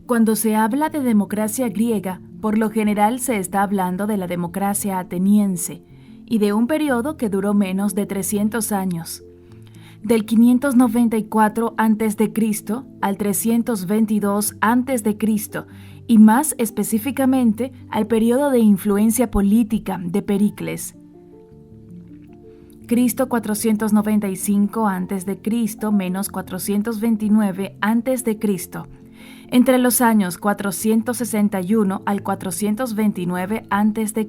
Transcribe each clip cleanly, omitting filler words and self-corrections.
Cuando se habla de democracia griega, por lo general se está hablando de la democracia ateniense y de un periodo que duró menos de 300 años. Del 594 a.C. al 322 a.C. y más específicamente al periodo de influencia política de Pericles. Cristo 495 a.C. menos 429 a.C. Entre los años 461 al 429 a.C.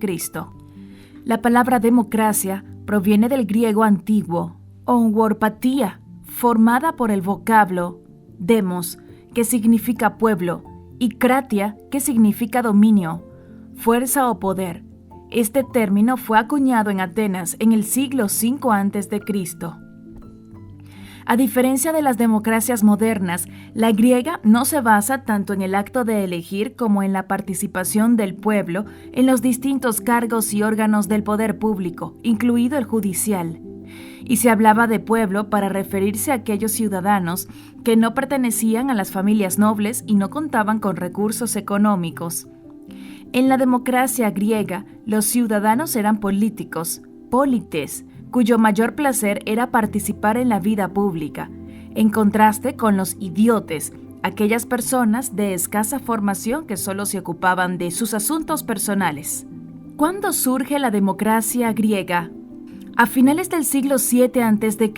La palabra democracia proviene del griego antiguo, onworpatía, formada por el vocablo demos, que significa pueblo, y kratia, que significa dominio, fuerza o poder. Este término fue acuñado en Atenas en el siglo V a.C. A diferencia de las democracias modernas, la griega no se basa tanto en el acto de elegir como en la participación del pueblo en los distintos cargos y órganos del poder público, incluido el judicial. Y se hablaba de pueblo para referirse a aquellos ciudadanos que no pertenecían a las familias nobles y no contaban con recursos económicos. En la democracia griega, los ciudadanos eran políticos, polites, cuyo mayor placer era participar en la vida pública, en contraste con los idiotes, aquellas personas de escasa formación que solo se ocupaban de sus asuntos personales. ¿Cuándo surge la democracia griega? A finales del siglo VII a.C.,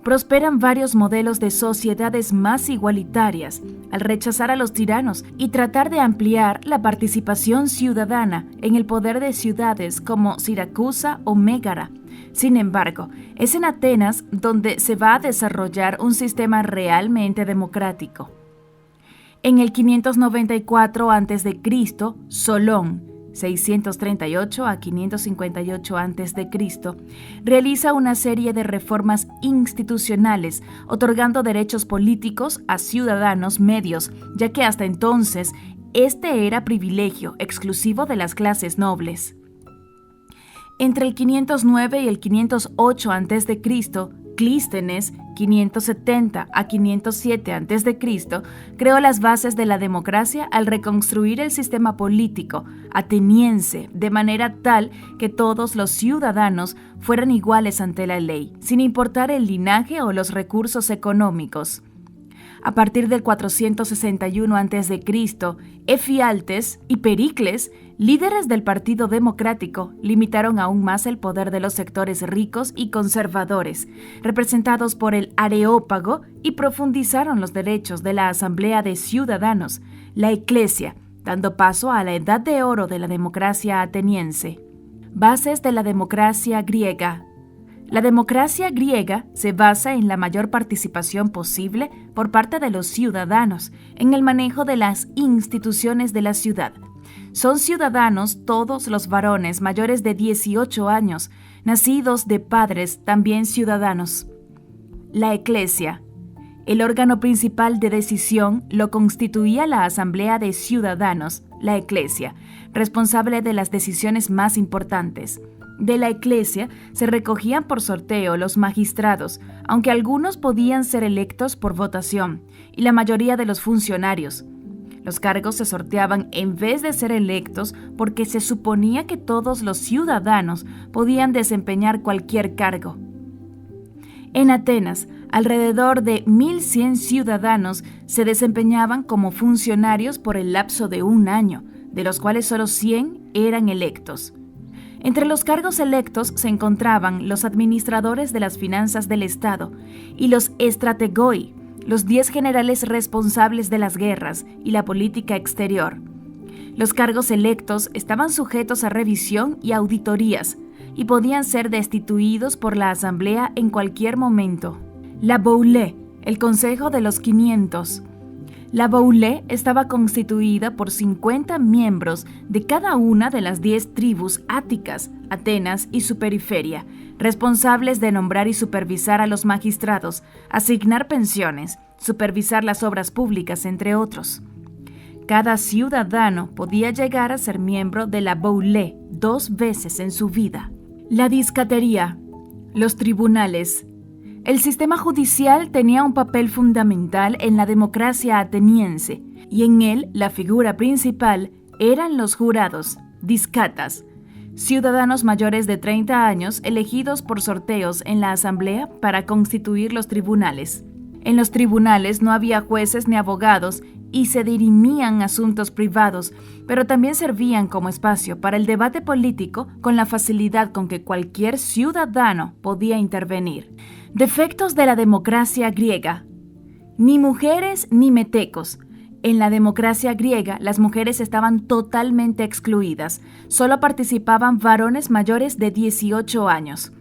prosperan varios modelos de sociedades más igualitarias al rechazar a los tiranos y tratar de ampliar la participación ciudadana en el poder de ciudades como Siracusa o Mégara. Sin embargo, es en Atenas donde se va a desarrollar un sistema realmente democrático. En el 594 a.C., Solón, 638 a 558 a.C., realiza una serie de reformas institucionales, otorgando derechos políticos a ciudadanos medios, ya que hasta entonces este era privilegio exclusivo de las clases nobles. Entre el 509 y el 508 a.C., Clístenes, 570 a 507 a.C., creó las bases de la democracia al reconstruir el sistema político ateniense de manera tal que todos los ciudadanos fueran iguales ante la ley, sin importar el linaje o los recursos económicos. A partir del 461 a.C., Efialtes y Pericles, líderes del Partido Democrático, limitaron aún más el poder de los sectores ricos y conservadores, representados por el Areópago, y profundizaron los derechos de la Asamblea de Ciudadanos, la Eclesia, dando paso a la Edad de Oro de la democracia ateniense. Bases de la democracia griega. La democracia griega se basa en la mayor participación posible por parte de los ciudadanos en el manejo de las instituciones de la ciudad. Son ciudadanos todos los varones mayores de 18 años, nacidos de padres también ciudadanos. La Eclesia. El órgano principal de decisión lo constituía la Asamblea de Ciudadanos, la Eclesia, responsable de las decisiones más importantes. De la Eclesia se recogían por sorteo los magistrados, aunque algunos podían ser electos por votación, y la mayoría de los funcionarios. Los cargos se sorteaban en vez de ser electos porque se suponía que todos los ciudadanos podían desempeñar cualquier cargo. En Atenas, alrededor de 1.100 ciudadanos se desempeñaban como funcionarios por el lapso de un año, de los cuales solo 100 eran electos. Entre los cargos electos se encontraban los administradores de las finanzas del Estado y los strategoi, los 10 generales responsables de las guerras y la política exterior. Los cargos electos estaban sujetos a revisión y auditorías y podían ser destituidos por la Asamblea en cualquier momento. La Boulé, el Consejo de los 500. La Boulé estaba constituida por 50 miembros de cada una de las 10 tribus áticas, Atenas y su periferia, responsables de nombrar y supervisar a los magistrados, asignar pensiones, supervisar las obras públicas, entre otros. Cada ciudadano podía llegar a ser miembro de la Boulé 2 veces en su vida. La discatería, los tribunales. El sistema judicial tenía un papel fundamental en la democracia ateniense, y en él la figura principal eran los jurados, diskatas, ciudadanos mayores de 30 años elegidos por sorteos en la asamblea para constituir los tribunales. En los tribunales no había jueces ni abogados y se dirimían asuntos privados, pero también servían como espacio para el debate político con la facilidad con que cualquier ciudadano podía intervenir. Defectos de la democracia griega. Ni mujeres ni metecos. En la democracia griega, las mujeres estaban totalmente excluidas. Solo participaban varones mayores de 18 años.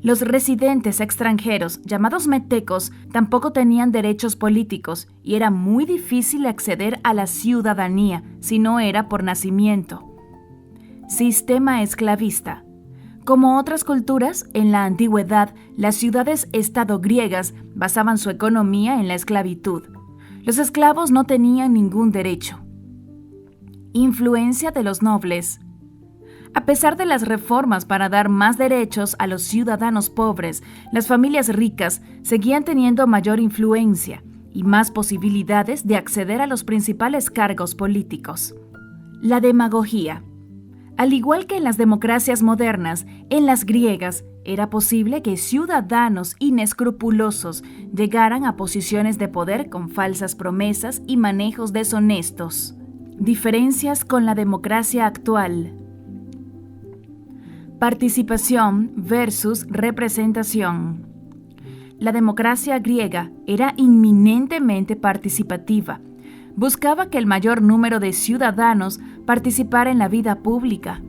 Los residentes extranjeros, llamados metecos, tampoco tenían derechos políticos y era muy difícil acceder a la ciudadanía si no era por nacimiento. Sistema esclavista. Como otras culturas, en la antigüedad, las ciudades-estado griegas basaban su economía en la esclavitud. Los esclavos no tenían ningún derecho. Influencia de los nobles. A pesar de las reformas para dar más derechos a los ciudadanos pobres, las familias ricas seguían teniendo mayor influencia y más posibilidades de acceder a los principales cargos políticos. La demagogía. Al igual que en las democracias modernas, en las griegas era posible que ciudadanos inescrupulosos llegaran a posiciones de poder con falsas promesas y manejos deshonestos. Diferencias con la democracia actual. Participación versus representación. La democracia griega era inminentemente participativa. Buscaba que el mayor número de ciudadanos participara en la vida pública.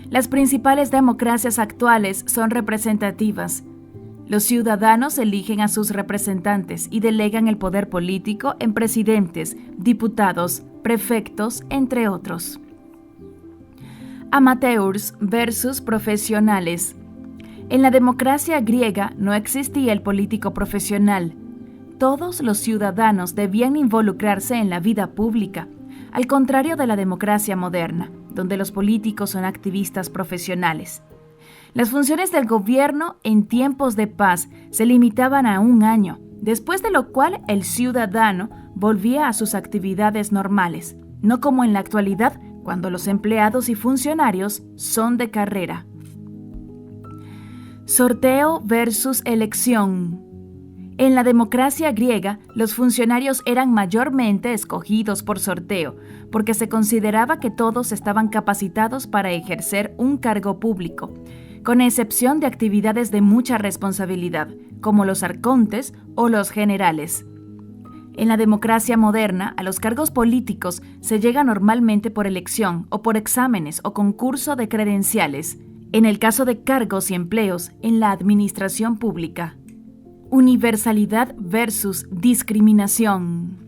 Las principales democracias actuales son representativas. Los ciudadanos eligen a sus representantes y delegan el poder político en presidentes, diputados, prefectos, entre otros. Amateurs versus profesionales. En la democracia griega no existía el político profesional. Todos los ciudadanos debían involucrarse en la vida pública, al contrario de la democracia moderna, donde los políticos son activistas profesionales. Las funciones del gobierno en tiempos de paz se limitaban a 1 año, después de lo cual el ciudadano volvía a sus actividades normales, no como en la actualidad, cuando los empleados y funcionarios son de carrera. Sorteo versus elección. En la democracia griega, los funcionarios eran mayormente escogidos por sorteo, porque se consideraba que todos estaban capacitados para ejercer un cargo público, con excepción de actividades de mucha responsabilidad, como los arcontes o los generales. En la democracia moderna, a los cargos políticos se llega normalmente por elección o por exámenes o concurso de credenciales, en el caso de cargos y empleos en la administración pública. Universalidad versus discriminación.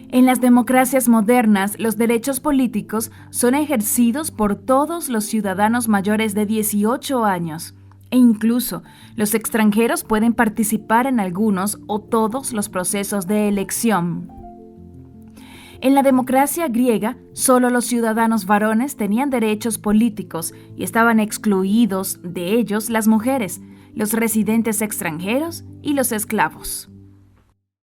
En las democracias modernas, los derechos políticos son ejercidos por todos los ciudadanos mayores de 18 años, e incluso los extranjeros pueden participar en algunos o todos los procesos de elección. En la democracia griega, solo los ciudadanos varones tenían derechos políticos y estaban excluidos de ellos las mujeres, los residentes extranjeros y los esclavos.